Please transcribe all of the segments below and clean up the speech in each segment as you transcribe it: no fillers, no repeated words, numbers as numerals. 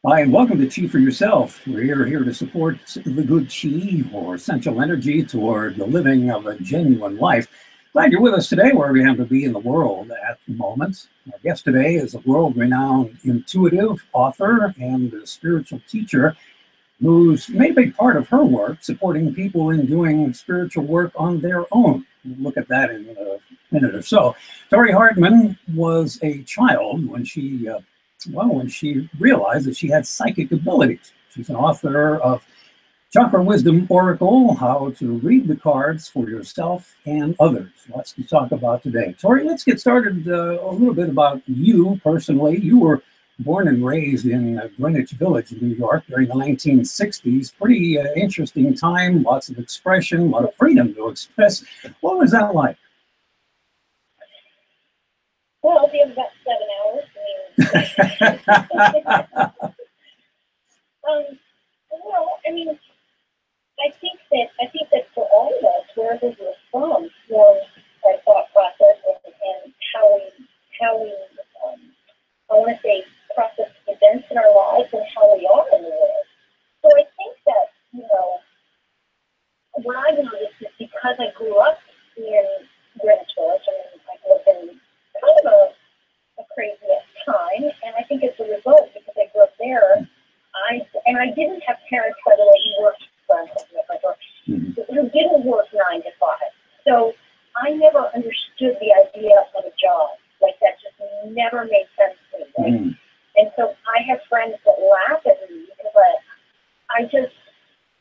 Hi, and welcome to Chi for Yourself. We're here to support the good chi or essential energy toward the living of a genuine life. Glad you're with us today, wherever you happen to be in the world at the moment. Our guest today is a world-renowned intuitive author and a spiritual teacher who's made a big part of her work supporting people in doing spiritual work on their own. We'll look at that in a minute or so. Tori Hartman was a child when she realized that she had psychic abilities. She's an author of Chakra Wisdom Oracle, How to Read the Cards for Yourself and Others. Lots to talk about today. Tori, let's get started a little bit about you personally. You were born and raised in Greenwich Village, New York, during the 1960s. Pretty interesting time, lots of expression, a lot of freedom to express. What was that like? Well, we have about 7 hours. I think that for all of us, wherever we're from, our thought process and how we I want to say process events in our lives and how we are in the world. So I think that what I noticed is because I grew up in Greenwich Village, I grew up in kind of a crazy time, and I think as a result, because I grew up there, I didn't have parents, by the way, who didn't work 9 to 5. So I never understood the idea of a job. Like, that just never made sense to me. Right? And so I have friends that laugh at me because I just,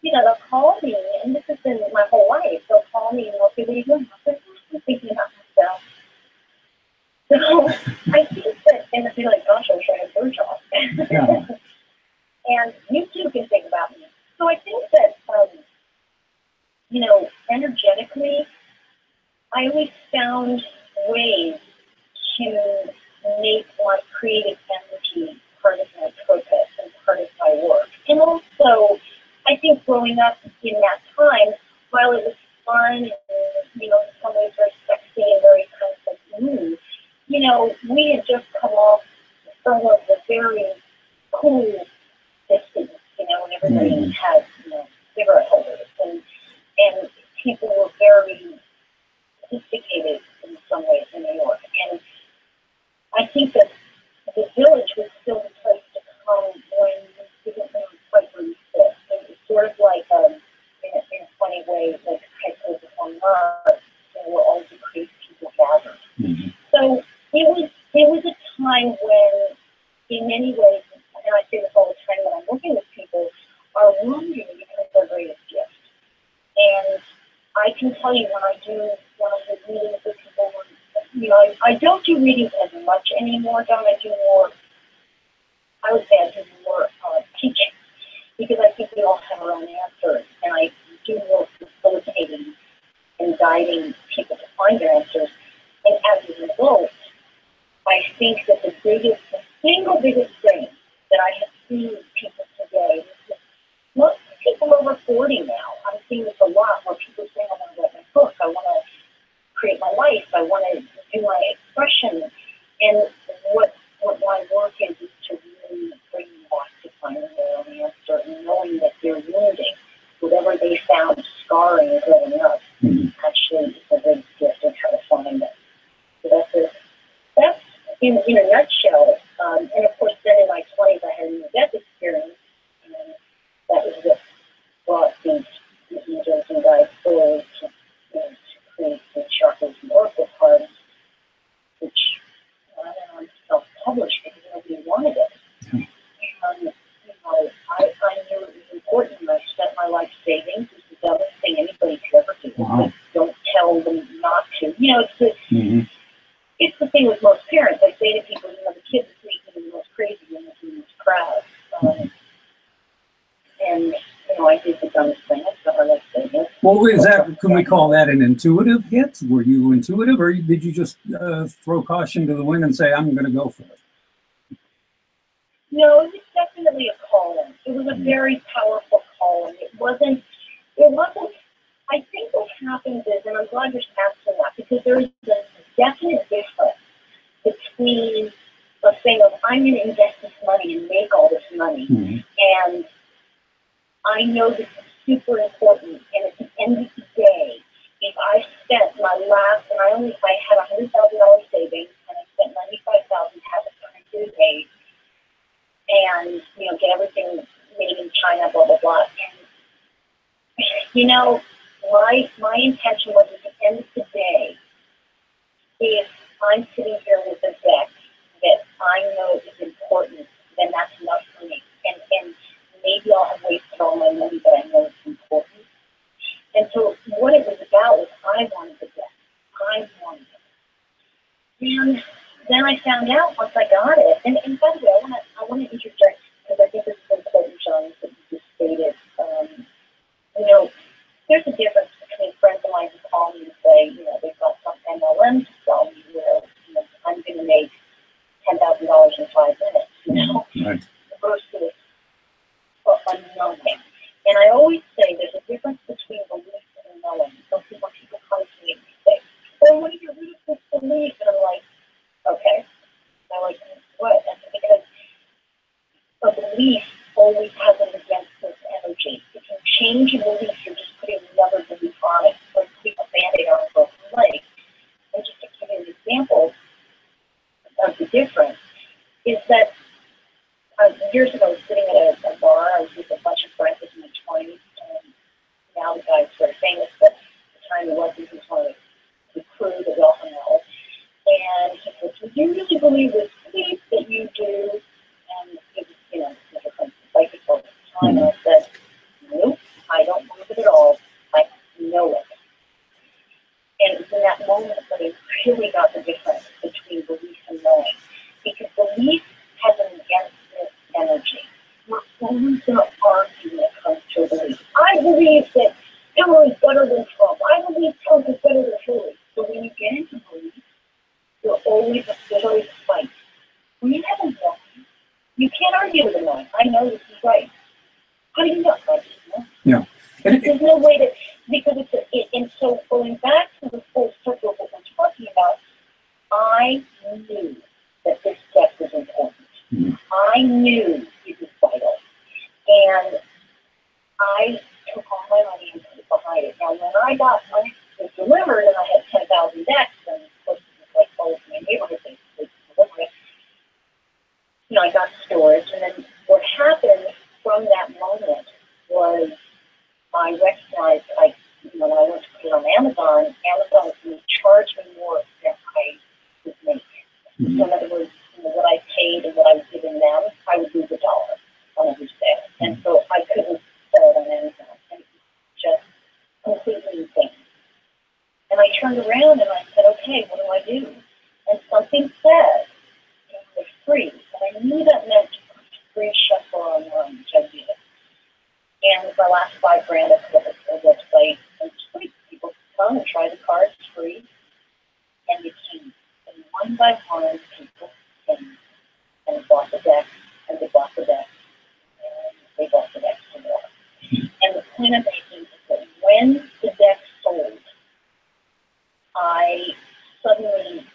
they'll call me, and this has been my whole life. They'll call me and they'll say, "What are you doing?" I'm thinking about myself. So I think that, and they'll be like, "Gosh, I wish I had your job." Yeah. And you too can think about me. So I think that, energetically, I always found ways to make my creative energy part of my purpose and part of my work. And also, I think growing up in that time, while it was fun and, in some ways very sexy and very kind of new, we had just come off some of the very cool distance, and everybody had, cigarette holders, and people were very sophisticated in some ways in New York. And I think that the village was still the place to come when you didn't know quite where you fit. It was sort of like, in a funny way, like high school before Mars, where all the crazy people gathered. Mm-hmm. So it was a time when, in many ways, and I say this all the time when I'm working with people, are wounded because they're greatest gift. And I can tell you when I do readings with people, I don't do readings as much anymore, Don. I do more teaching, because I think we all have our own answers, and I do more facilitating and guiding people to find their answers. And as a result, I think that the single biggest thing that I have seen with people today, most people over 40 now, I'm seeing this a lot, where people say, "I want to write my book, I want to create my life, I want to do my expression." And what my work is to really bring them back to finding their own answer and knowing that they're wounding. Whatever they found scarring growing up, actually is a big gift of how to find it. So that's in a nutshell. And of course, then in my 20s, I had a near-death experience, and that was what brought these angels and guides forward to create the chakras and oracle cards, which I'm self-published because nobody wanted it. I knew it was important, and I spent my life savings. It's the dumbest thing anybody could ever do. Wow. Don't tell them not to. It's the thing with most parents. I say to people, the kids are making the most crazy in this crowd. And I did the dumbest thing. That's what I like saying. Well, can we call that an intuitive hit? Were you intuitive, or did you just throw caution to the wind and say, "I'm going to go for it"? No, it was definitely a calling. It was a very powerful calling. It wasn't, I think what happens is, and I'm glad you're asking that, because there is a definite difference between a thing of, I'm going to invest this money and make all this money. Mm-hmm. And I know this is super important. And at the end of the day, if I spent my last, and I had $100,000 savings, and I spent $95,000 to have it printed and made, and get everything made in China, blah blah blah. And my intention was at the end of the day, if I'm sitting here with a deck that I know is important, then that's enough for me. And maybe I'll have wasted all my money, but I know it's important. And so what it was about was I wanted the deck. I wanted it. And then I found out once I got it, and by the way, I want to interject because I think this is important, John, that you just stated. There's a difference between friends of mine who call me and say, they've got some MLM to sell me where I'm going to make $10,000 in 5 minutes, Right. versus unknowing. And I always say there's a difference between belief and knowing. Some people come to me and say, well, what do you really believe? And I'm like, okay. They're like, what? And because a belief always has an against this energy. If you change your belief, you're just putting another belief on it, or putting a band-aid on a broken leg. And just to give you an example of the difference, is that years ago I was sitting at a bar, I was with a bunch of friends in my 20s, and now the guy's very famous, but at the time he wasn't. He was one of the crew that we all hung out with. And he said, do you really believe this belief that you do? And it was, different psychic at the time. And I said, nope, I don't believe it at all. I know it. And it was in that moment that I really got the difference between belief and knowing. Because belief has an against this energy. We're always going to argue when it comes to a belief. I believe that Hillary's better than Trump. I believe Trump is better than Hillary. So when you get into belief, there's always a fight. When you have a knowing, you can't argue with a knowing. I know this is right. How do you know? I just know. Yeah. There's no way to, because and so going back to the full circle of what we're talking about, I knew that this step was important. Mm-hmm. I knew it was vital. And I took all my money and put it behind it. Now, when I got money delivered and I had 10,000 decks, and of course it was like all over my neighborhood, they delivered it. I got storage, and then what happened from that moment was I recognized, when I went to put it on Amazon was going to charge me more than I would make. Mm-hmm. So in other words, what I paid and what I was giving them, I would lose $1 on every sale. And so I couldn't sell it on Amazon. And it was just completely insane. And I turned around and I said, okay, what do I do? And something said, it was free. And I knew that meant free shuffle online, which I did. And with my last $5 grand, I put up a website, and it's free. People come and try the cards free, and you came. And one by one, people came and bought the deck, and they bought the deck, and they bought the deck some more. And the point I'm making is that when the deck sold, I suddenly,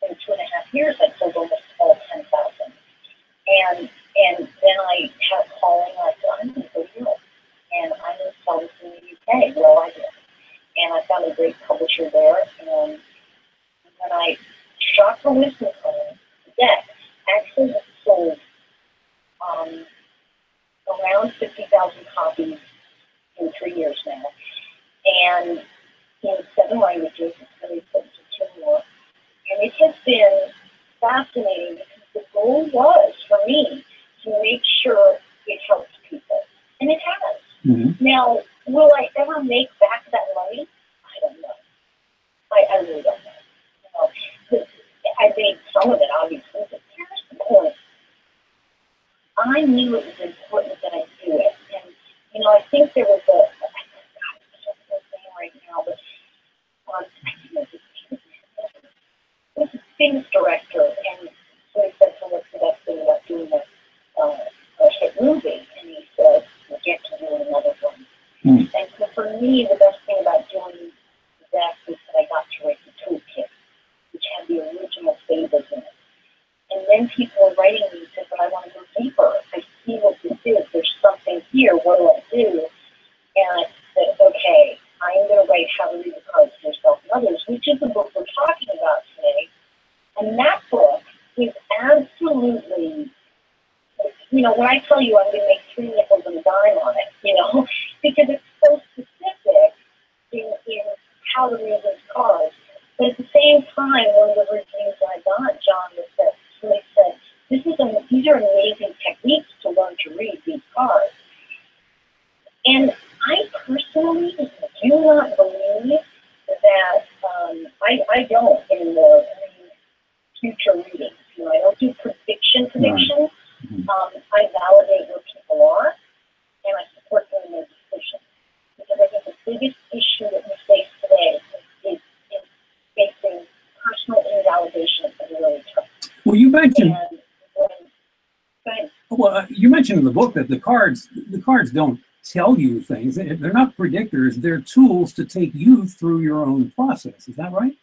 within 2.5 years, I sold almost all 10,000. And then I kept calling, and I said, I'm going to go to Europe. And I'm going to sell this in the UK. Well, I did. And I found a great publisher there. And when I Chakra Wisdom Color, the deck actually has sold around 50,000 copies in 3 years now. And in 7 languages, it's going to be put to 2 more. And it has been fascinating because the goal was, for me, to make sure it helps people. And it has. Mm-hmm. Now, will I ever make back that money? I don't know. I really don't know. I made some of it, obviously, but here's the point. I knew it was important that I do it. And, I think there was I can't remember his name right now, but I think it was a famous director, and so he said, so what's the best thing about doing a hit movie? And he said, we'll get to do another one. Mm. And so for me, the best thing about doing that was that I got to write the toolkit, which had the original fables in it. And then people were writing me and said, but I want to go deeper. I see what this is. There's something here. What do I do? And I said, okay, I'm going to write How to Read the Cards for Yourself and Others, which is the book we're talking about today. And that book is absolutely, when I tell you I'm going to make 3 nickels and a dime on it, because it's so specific in how to read those cards. But at the same time, one of the reviews I got, John, was that somebody said, these are amazing techniques to learn to read these cards. And I personally do not believe that, I don't anymore read future readings. I don't do predictions. Right. I validate where people are, and I support them in their decisions. Because I think the biggest issue that we face today is facing personal invalidation of the really tough. Well, you mentioned. And you mentioned in the book that the cards don't tell you things. They're not predictors. They're tools to take you through your own process. Is that right?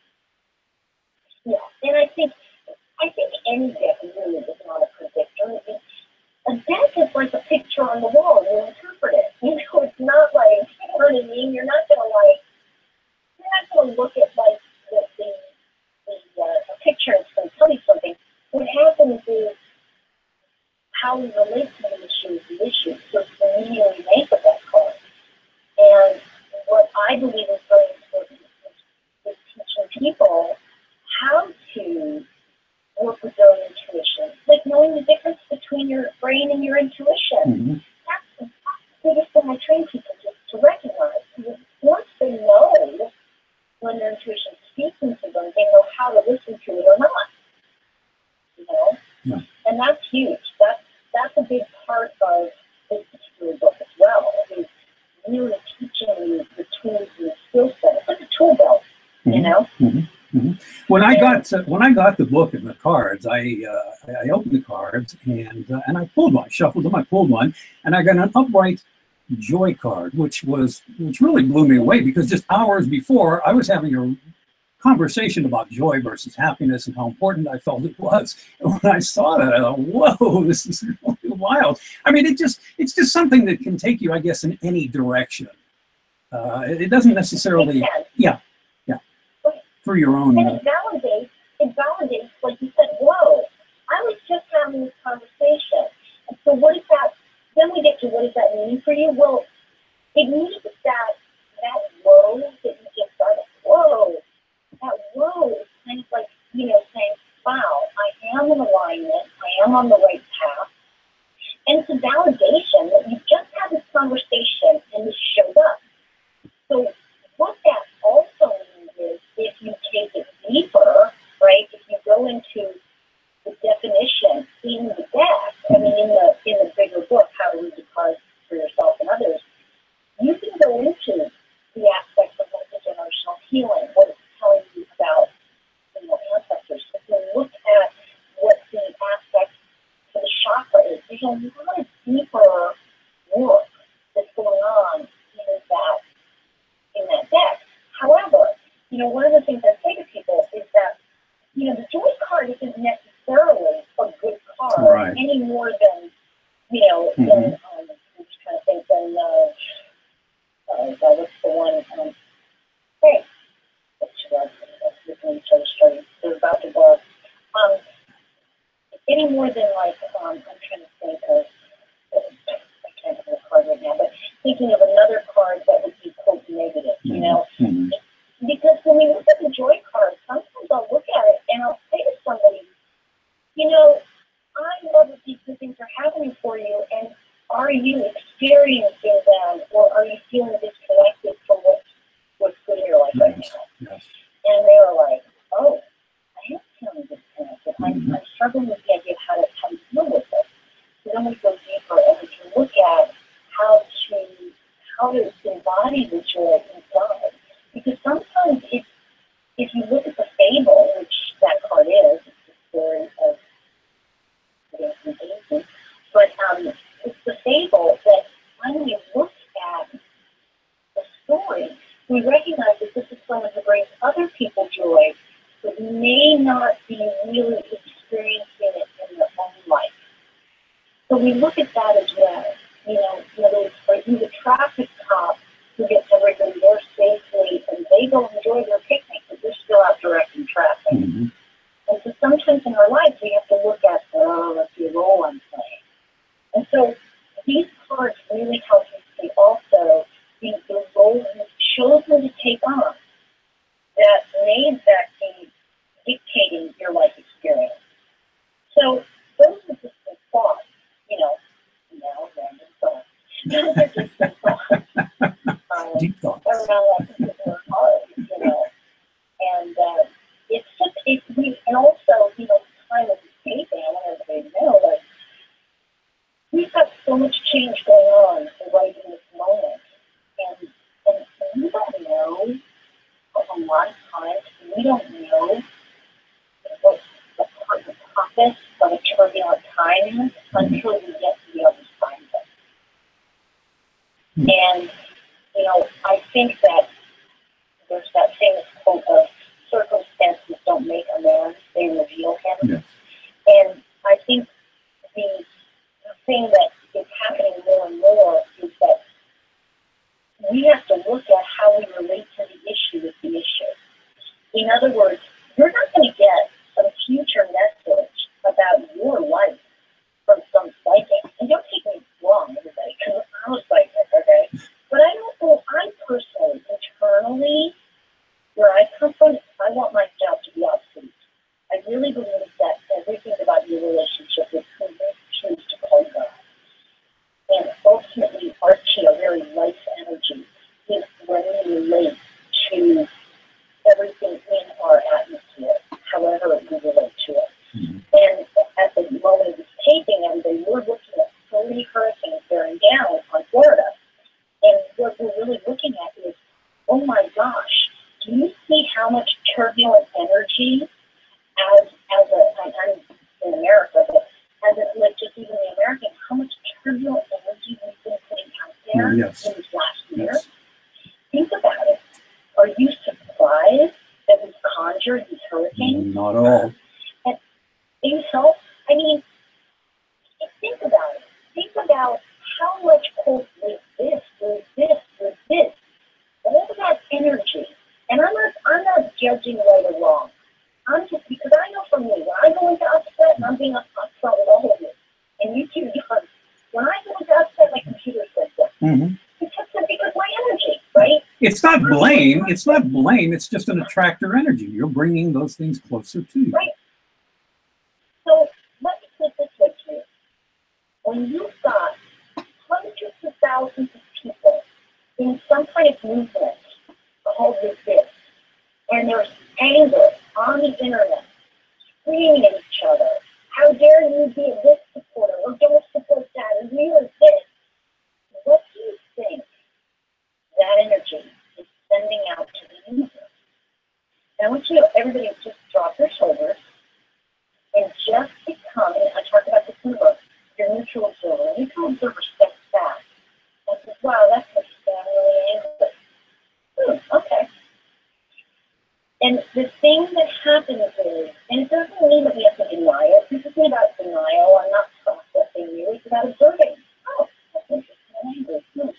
Yeah, and I think any deck really is not a predictor. A deck is like a picture on the wall, and you interpret it. It's not like, you know what I mean? You're not going to look at like a picture and it's going to tell you something. What happens is how we relate to the issue. So it's the meaning we make of that card. And what I believe is very important is teaching people how to work with their own intuition, like knowing the difference between your brain and your intuition. Mm-hmm. That's the biggest thing I train people to recognize. Because once they know when their intuition is speaking to them, they know how to listen to it or not. Yeah. And that's huge. That's a big part of this particular book as well. Is really teaching you the tools and the skill set. It's like a tool belt, Mm-hmm. Mm-hmm. When I got the book and the cards, I opened the cards and I pulled one, shuffled them, I pulled one, and I got an upright joy card, which really blew me away, because just hours before I was having a conversation about joy versus happiness and how important I felt it was. And when I saw that, I thought, whoa, this is really wild. I mean, it's just something that can take you, I guess, in any direction. It doesn't necessarily, through your own. And it validates, like you said, whoa, I was just having this conversation. And so what is that, then we get to what does that mean for you? Well, it means that whoa that you just started, whoa, that whoa is kind of like, saying, wow, I am in alignment, I am on the right path. And it's a validation that you just had this conversation and this showed up. So what that also means is, if you take it deeper, right, if you go into the definition in the deck, in the bigger book, How to Read the Cards for Yourself and Others, you can go into the aspects of intergenerational healing, what it's telling you about ancestors. If you look at what the aspect for the chakra is, there's a lot of deeper work that's going on in that deck. However, one of the things I say to people is that, the joy card isn't necessarily a good card, right, any more than, than, I'm just trying to think, than, what's the one, hey, they're about to go. Any more than, like, I'm trying to think of, I can't think of a card right now, but thinking of another card that would be, quote, negative, Mm-hmm. Because when we look at the joy card, sometimes I'll look at it and I'll say to somebody, I love that these good things are happening for you, and are you experiencing them, or are you feeling disconnected from what's good in your life right now? Yes. And they were like, oh, I am feeling disconnected. I'm struggling with the idea of how to deal with it. So then we go deeper and we can look at how to embody the joy inside. Because sometimes if you look at the fable, which that card is, it's the story of but it's the fable that when we look at the story, we recognize that this is someone who brings other people joy, but may not be really experiencing it in their own life. So we look at that as well. You know, in other words, are you the traffic cop who gets everybody there safely and they go enjoy their picnic, but you're still out directing traffic? Mm-hmm. And so sometimes in our life we have to look at, oh, that's the role I'm playing. And so these cards really help us see also the role you've chosen to take on that may in fact be dictating your life experience. So those are just some thoughts, you know, random thoughts. Those are just some thoughts. Deep thoughts. Around that particular card, you know. And it's just, and also, you know, time of the taping, I want everybody to know, like, we've got so much change going on right in this moment. And we don't know, a lot of times, we don't know what the purpose of a turbulent time is until we get to the other side of it. And, you know, I think that there's that famous quote of circumstances don't make a man, they reveal him. Yes. And I think the thing that is happening more and more is that we have to look at how we relate to the issue with the issue. In other words, you're not going to get some future message about your life from some psychic. And don't take me wrong, everybody, because I'm a psychic, okay? But I don't know, I personally, internally, where I come from, I want my job to be obsolete. I really believe that everything about your relationship with who you choose to call God, and ultimately Archie, a very life energy, is when we relate to everything in our atmosphere, however we relate to it. Mm-hmm. And at the moment of this taping, everybody, we're looking at so many hurricanes bearing down on Florida. And what we're really looking at is, oh my gosh, do you see how much turbulent energy I'm in America, but as a, like just even the American, how much turbulent energy we've been putting out there in this last year? Yes. Think about it. Are you surprised that we've conjured these hurricanes? Not at all. And you know, I mean, think about it. Think about how much quote with this. All that energy. And I'm not judging right or wrong. I'm just, because I know from me, when I go into upset, and I'm being upfront with all of you, and you too, John, when I go into upset, my computer says that. Mm-hmm. It's just because my energy, right? It's not blame. It's not blame. It's just an attractor energy. You're bringing those things closer to you. Right. So let me put this way to you. When you've got hundreds of thousands of people in some kind of movement called resist, and there's anger on the internet, screaming at each other, how dare you be a this supporter, or don't support that, and we are this. What do you think that energy is sending out to the universe? And I want you to, everybody, just drop their shoulders and just become, and I talk about this in the book, your neutral observer. A neutral observer steps back and says, wow, that's interesting, I'm really angry. Okay. And the thing that happens is, and it doesn't mean that we have to deny it. This isn't about denial. I'm not processing you. It's about observing. Oh, that's interesting. I'm angry.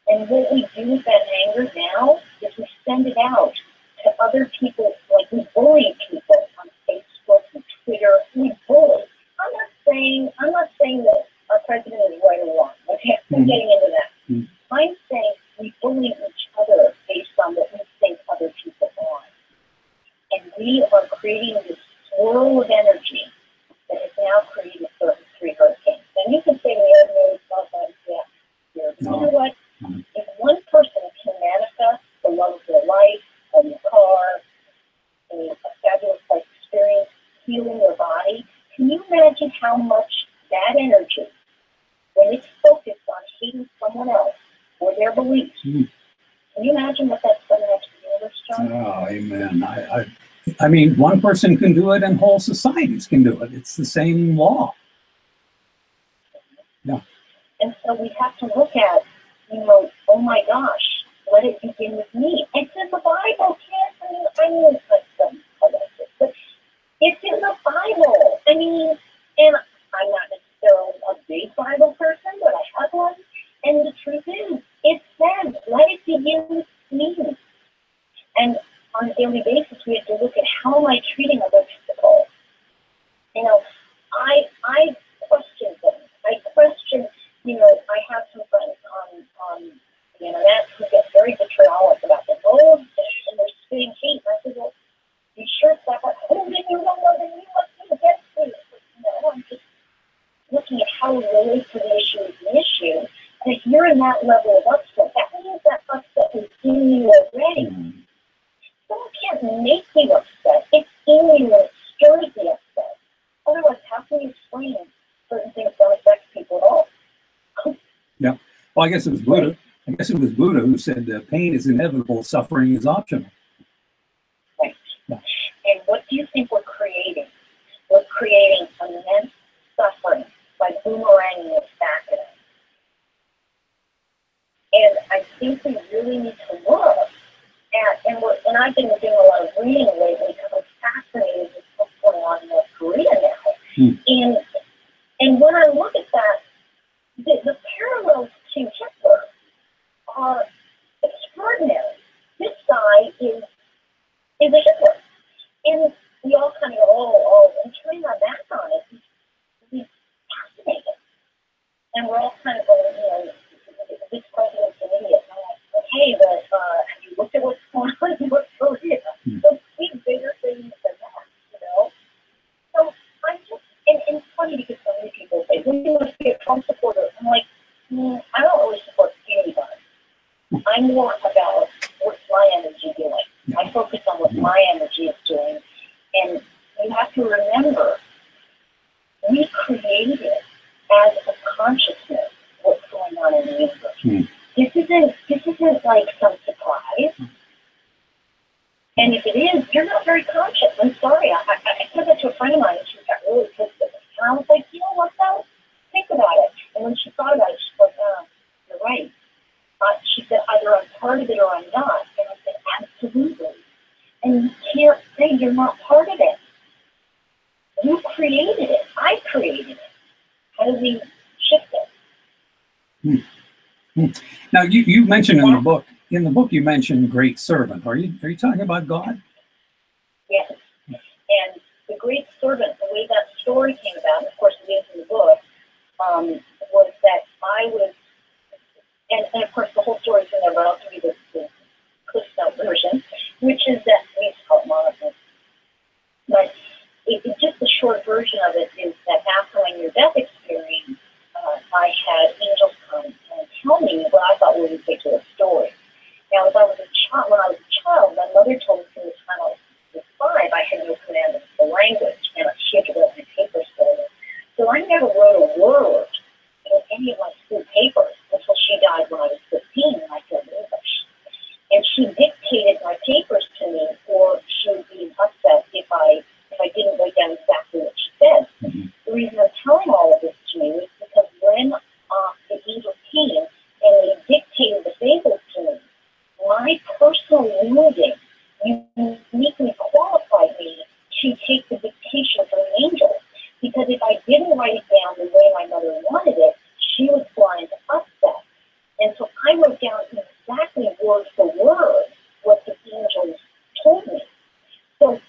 And what we do with that anger now is we send it out to other people. Like we bully people on Facebook and Twitter. We bully. I'm not saying that our president is right or wrong. Okay, I'm getting into that. Mm-hmm. I'm saying we bully each other based on what we think other people are. And we are creating this swirl of energy that has now created 33 hurricanes. And you can say the air knows about that. Yeah. No. You know what? Mm-hmm. If one person can manifest the love of their life, of their car, a fabulous life experience, healing their body, can you imagine how much that energy, when it's focused on hating someone else or their beliefs, can you imagine what that's going to have to the universe, John? Oh, amen. I mean, one person can do it and whole societies can do it. It's the same law. Yeah. And so we have to look at, oh my gosh, let it begin with me. It's in the Bible, kids. I mean, it's like but it's in the Bible. I mean, and I'm not necessarily daily basis, we have to look at how am I treating other people. You know, I question things. I question, you know, I have some friends on the internet who get very vitriolic about this. Oh, and they're spitting hate. And I said, well, you sure it's not like, oh, then you don't know, then you must be against me. No, I'm just looking at how we relate to the issue as an issue. And if you're in that level of upset, that means that upset is in you already. Someone can't make you upset. It's in you and it stirs the upset. Otherwise, how can you explain certain things don't affect people at all? Yeah. Well, I guess it was Buddha. I guess it was Buddha who said pain is inevitable, suffering is optional. Right. Yeah. And what do you think we're creating? We're creating immense suffering by boomeranging it back at us. And I think we really need to look at, and I've been doing a lot of reading lately because I'm fascinated with what's going on in North Korea now. And when I look at that, the parallels to Hitler are extraordinary. This guy is a Hitler. And we all kind of go, oh, and turning our back on it, he's fascinating. And we're all kind of going, you know, this president's an idiot. And I'm like, okay, but have you looked at what's going on in North Korea? Let's see bigger things than that, you know? So I'm just, and it's funny because so many people say, well, you must be a Trump supporter. I'm like, I don't really support anybody. I'm more about what's my energy doing. I focus on what my energy is doing. And you have to remember, we created as a consciousness what's going on in the universe. This isn't like some surprise. And if it is, you're not very conscious. I'm sorry. I said that to a friend of mine and she got really pissed at me. And I was like, you know what though? Think about it. And when she thought about it, she's like, you're right. She said, either I'm part of it or I'm not. And I said, absolutely. And you can't say you're not part of it. You created it. I created it. How do we shift it? Now, you mentioned in the book you mentioned great servant. Are you talking about God? Yes. And the great servant, the way that story came about, and of course it is in the book, was that I was, and of course the whole story's in there, but I'll give you the Cliff Note version, which is that we used to call it Monica. But just the short version of it is that after my near-death experience, I had angels come and tell me what I thought was a ridiculous story. Now, when I was a child, my mother told me from the time I was 5, I had no command of the language, and she had to write my papers for me. So I never wrote a word in any of my school papers until she died when I was 15, and I could English. And she dictated my papers to me, or she would be upset if I didn't write down exactly what she said. The reason I'm telling all of this to you is because when the angels came and they dictated the fables to me, my personal wounding uniquely qualified me to take the dictation from the angels. Because if I didn't write it down the way my mother wanted it, she was fly into upset. And so I wrote down exactly word for word what the angels told me. So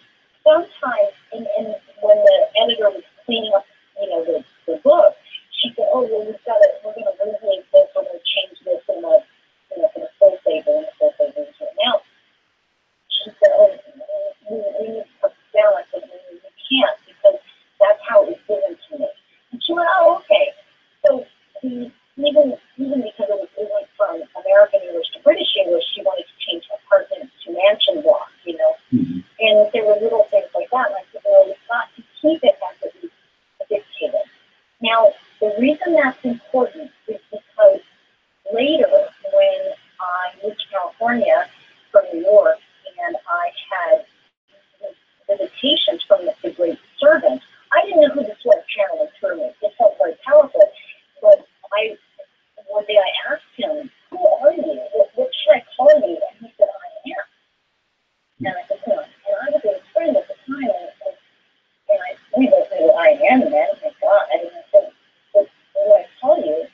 sometimes, and when the editor was cleaning up, the book, she said, "Oh, well, we're going to abbreviate this, we're going to change this in the, for the full table, and the full table is written out." She said, "Oh, we need to put it down." I said, "We can't, because that's how it was given to me." And she went, "Oh, okay." So even because it went from American English to British English, she wanted to change apartment to mansion block, And there were little things like that. And I said, "Well, we've got to keep it as it was dictated." Now, the reason that's important is because later, when I moved to California from New York, and I had visitations from the great servant, I didn't know who this was channeling through me. It felt very powerful. But one day I asked him, "Who are you? What should I call you?" And he said, "I am." And I said, "Huh." And I was a friend at the time, and we both knew what I am, and oh my God. And I said, "What do I call you?"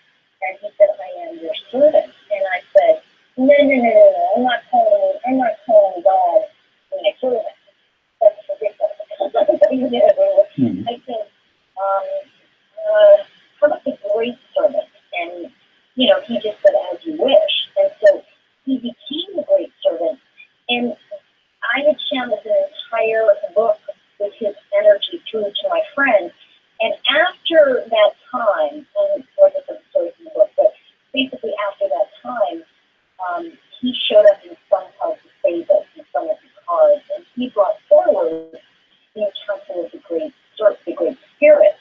And he said, "I am your servant." And I said, No, I'm not calling God my Mm-hmm. I said, how about the great servant? And, he just said, as you wish. And so he became the great servant. And I had channeled an entire book with his energy through to my friend. And after that time, and like I said, the story from the book, but basically after that time, he showed up in some of his favorites and some of his cards, and he brought forward the encounter of the great spirit,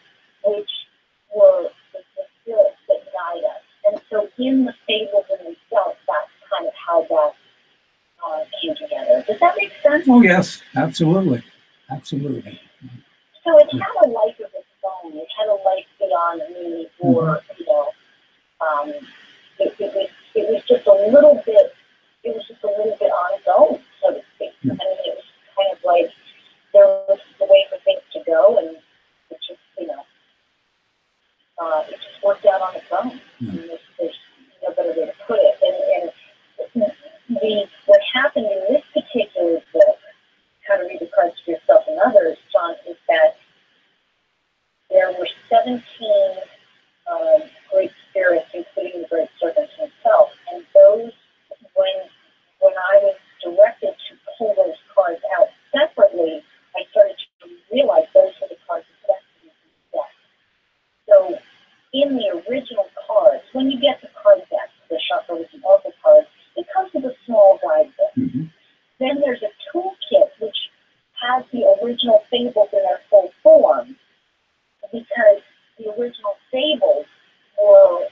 which were the spirits that guide us. And so in the fables in themselves, that's kind of how that came together. Does that make sense? Oh, yes, absolutely. Absolutely. So it had a life of its own. It had a life beyond me, or, it was just a little bit, on its own, so to speak. Yeah. I mean, it was kind of like there was the way for things to go, and it just, it just worked out on its own. Yeah. I mean, there's no better way to put it. And what happened in this particular book, How to Read the Cards for Yourself and Others, John, is that there were 17 great spirits, including the great servant himself, and those, when I was directed to pull those cards out separately, I started to realize those were the cards of destiny and death. So in the original cards, when you get the card deck, the Chakra with the Oracle cards, it comes with a small guidebook. Mm-hmm. Then there's a toolkit which has the original fables in their full form, because the original fables were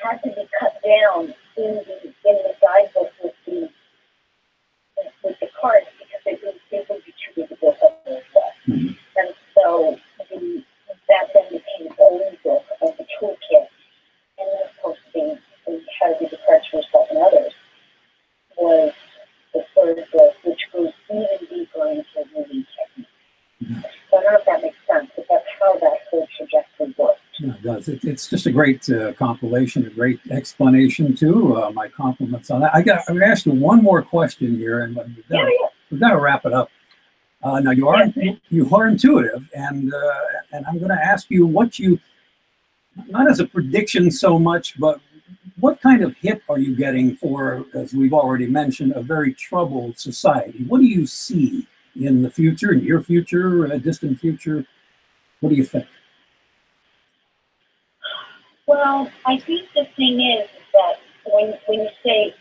had to be cut down in the guidebook with the cards, because it would be too big a book otherwise. Mm-hmm. And so that then became its own book of the toolkit. And then, of course, the How to Read the Cards for Yourself and Others was the third book, which goes even deeper into reading technique. Yeah. So I don't know if that makes sense, but that's how that whole trajectory works. Yeah, it does. It's just a great compilation, a great explanation too. My compliments on that. I'm going to ask you one more question here, and we've got to wrap it up. Now you are intuitive, and I'm going to ask you what you, not as a prediction so much, but what kind of hit are you getting for, as we've already mentioned, a very troubled society? What do you see in the future, near future, distant future? What do you think? Well, I think the thing is that when you say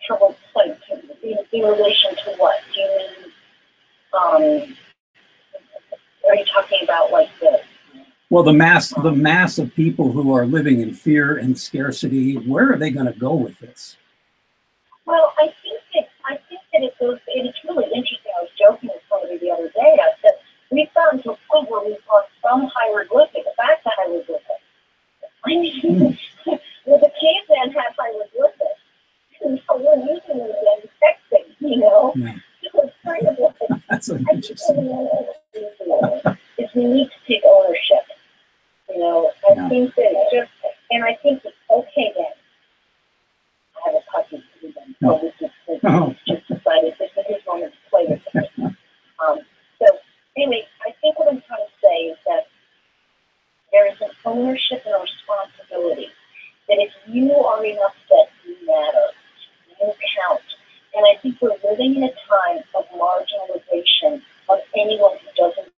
troubled sight, in relation to what? Do you mean, are you talking about like the... Well, the mass of people who are living in fear and scarcity, where are they going to go with this? Well, I think that it goes, and it's really interesting. I was joking with somebody the other day. I said, we've gotten to a point where we've gone from hieroglyphic back to hieroglyphic. I mean, well, the caveman had hieroglyphics, and so we're using them in texting, Yeah. So it's kind of like, That's I interesting. it's we need to take ownership. I think that it's just, and I think that, okay, then, I have a puppy, so this is just decided this is his moment to play with it. So, anyway, I think what I'm trying to say is that there is an ownership and a responsibility, that if you are enough that you matter, you count. And I think we're living in a time of marginalization of anyone who doesn't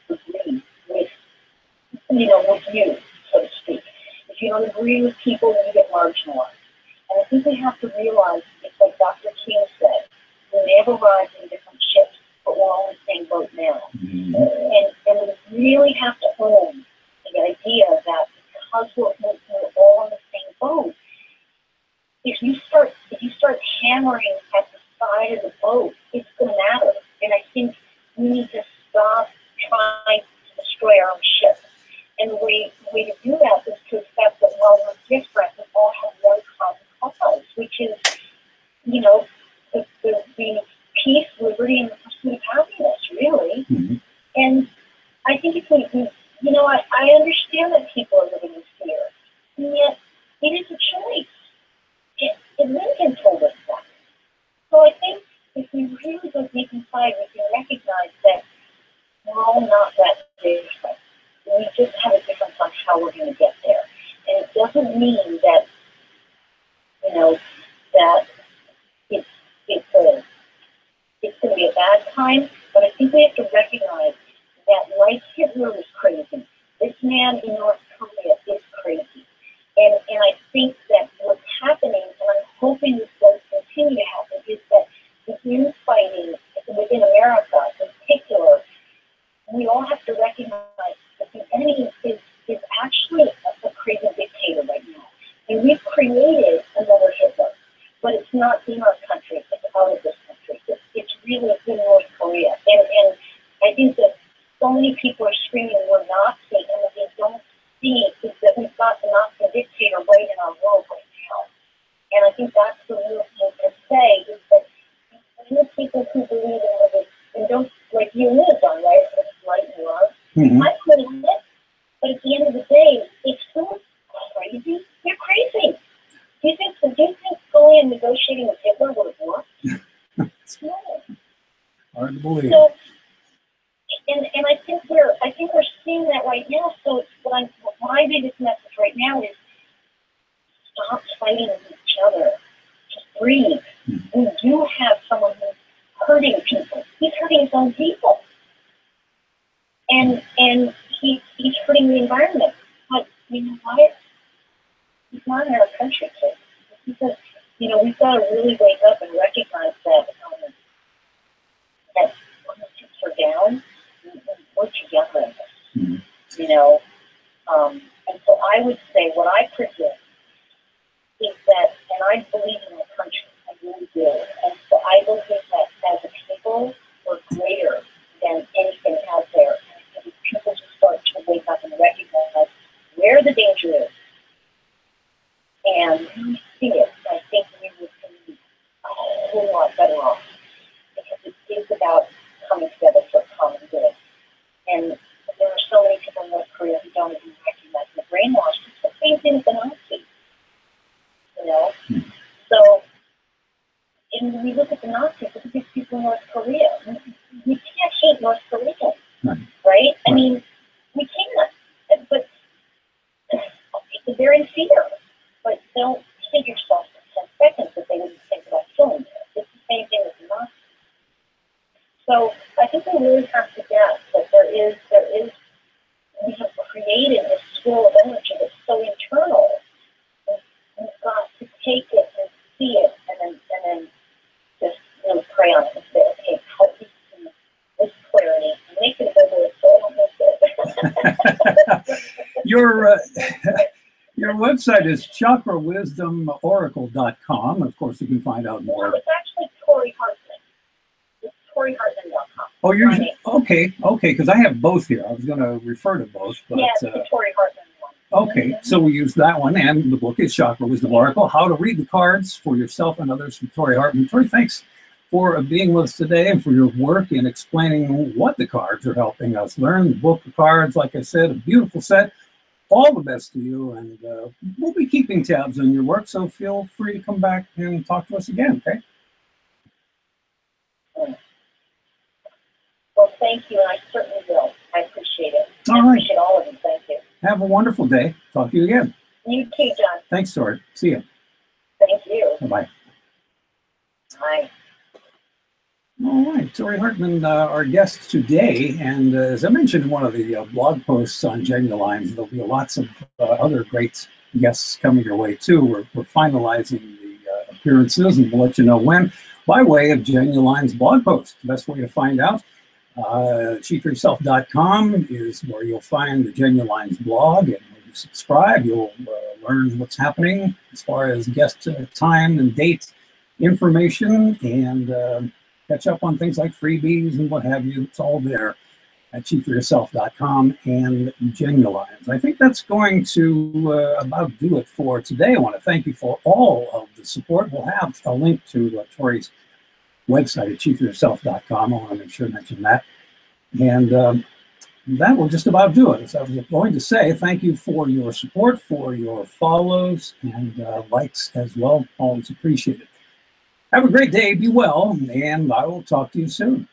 agree with, with you, so to speak. If you don't agree with people, you get marginalized. And I think we have to realize, it's like Dr. King said, we may have arrived in different ships, but we're all in the same boat now. Mm-hmm. And we really have to own the idea that because we're all on the same boat, if you start hammering at the side of the boat, it's going to matter. And I think we need to stop trying to destroy our own ship. And the way to do that is to accept that while we're different, we all have one common cause, which is, the peace, liberty, and the pursuit of happiness, really. Mm-hmm. And I think if I understand that people are living in fear, and yet it is a choice. Lincoln told us that. So I think if we really go deep inside, we can recognize that we're all not that different. We just have a difference on how we're going to get there. And it doesn't mean that, you know, that it's, it's, a, it's going to be a bad time, but I think we have to recognize that like Hitler was crazy, this man in North Korea is crazy. And I think that what's happening, and I'm hoping this will continue to happen, is that the infighting within America in particular, we all have to recognize that the enemy is actually a crazy dictator right now. And we've created another Hitler, but it's not in our country, it's out of this country. It's really in North Korea. And I think that so many people are screaming we're Nazi, and what they don't see is that we've got the Nazi dictator right in our world right now. And I think that's the real thing to say, is that these people who believe in religion, and don't, like you live on, right? It's right and love. Mm-hmm. I believe it, but at the end of the day, if someone's crazy, they're crazy. Do you think going and negotiating with Hitler would have worked? No. Hard to believe. So, and I think we're seeing that right now. So my biggest message right now is stop fighting with each other. Just breathe. We do have someone who's hurting people. He's hurting his own people, and he's hurting the environment. But you know what? He's not in our country, kids. Because we've got to really wake up and recognize that that when the chips are down, we're together in this. And so I would say what I predict is that, and I believe in the country, I really do. And so I believe that as a people, we're greater than anything out there. And if people just start to wake up and recognize where the danger is, and we see it, I think we would be a whole lot better off, because it is about coming together for common good. And there are so many people in North Korea who don't even recognize the brainwashed. It's the same thing as the Nazis, So, and when we look at the Nazis, look at these people in North Korea. We can't hate North Koreans, right? I mean, we can't. But they're in fear. But don't kid yourself for 10 seconds that they wouldn't think about killing you. It's the same thing with the Nazis. So I think we really have to get that we have created this school of energy that's so internal. We've got to take it and see it, and then just really pray on it and say, okay, help me see this clarity, make it better so I don't miss it. Your website is chakrawisdomoracle.com. Of course, you can find out more. No, it's actually Tori Hartman. It's ToriHartman.com. Oh, you're okay, because I have both here. I was going to refer to both. But, yeah, it's the Tori Hartman one. Okay, so we use that one, and the book is Chakra Wisdom Oracle, How to Read the Cards for Yourself and Others from Tori Hartman. Tori, thanks for being with us today and for your work in explaining what the cards are helping us learn. The book, the cards, like I said, a beautiful set. All the best to you, and we'll be keeping tabs on your work, so feel free to come back and talk to us again, okay? Well, thank you, and I certainly will. I appreciate it. All right. I appreciate all of you. Thank you. Have a wonderful day. Talk to you again. You too, John. Thanks, Tori. See you. Thank you. Bye-bye. Bye. All right, Tori Hartman, our guest today, and as I mentioned in one of the blog posts on Genuines, there'll be lots of other great guests coming your way too. We're finalizing the appearances, and we'll let you know when by way of Genuines blog post. The best way to find out, achieve4yourself.com is where you'll find the Genuines blog, and when you subscribe, you'll learn what's happening as far as guest time and date information, and catch up on things like freebies and what have you. It's all there at achieve4yourself.com and Genuines. I think that's going to about do it for today. I want to thank you for all of the support. We'll have a link to Tori's website at achieve4yourself.com. I want to make sure to mention that. And that will just about do it. As I was going to say, thank you for your support, for your follows and likes as well. Always appreciated. Have a great day, be well, and I will talk to you soon.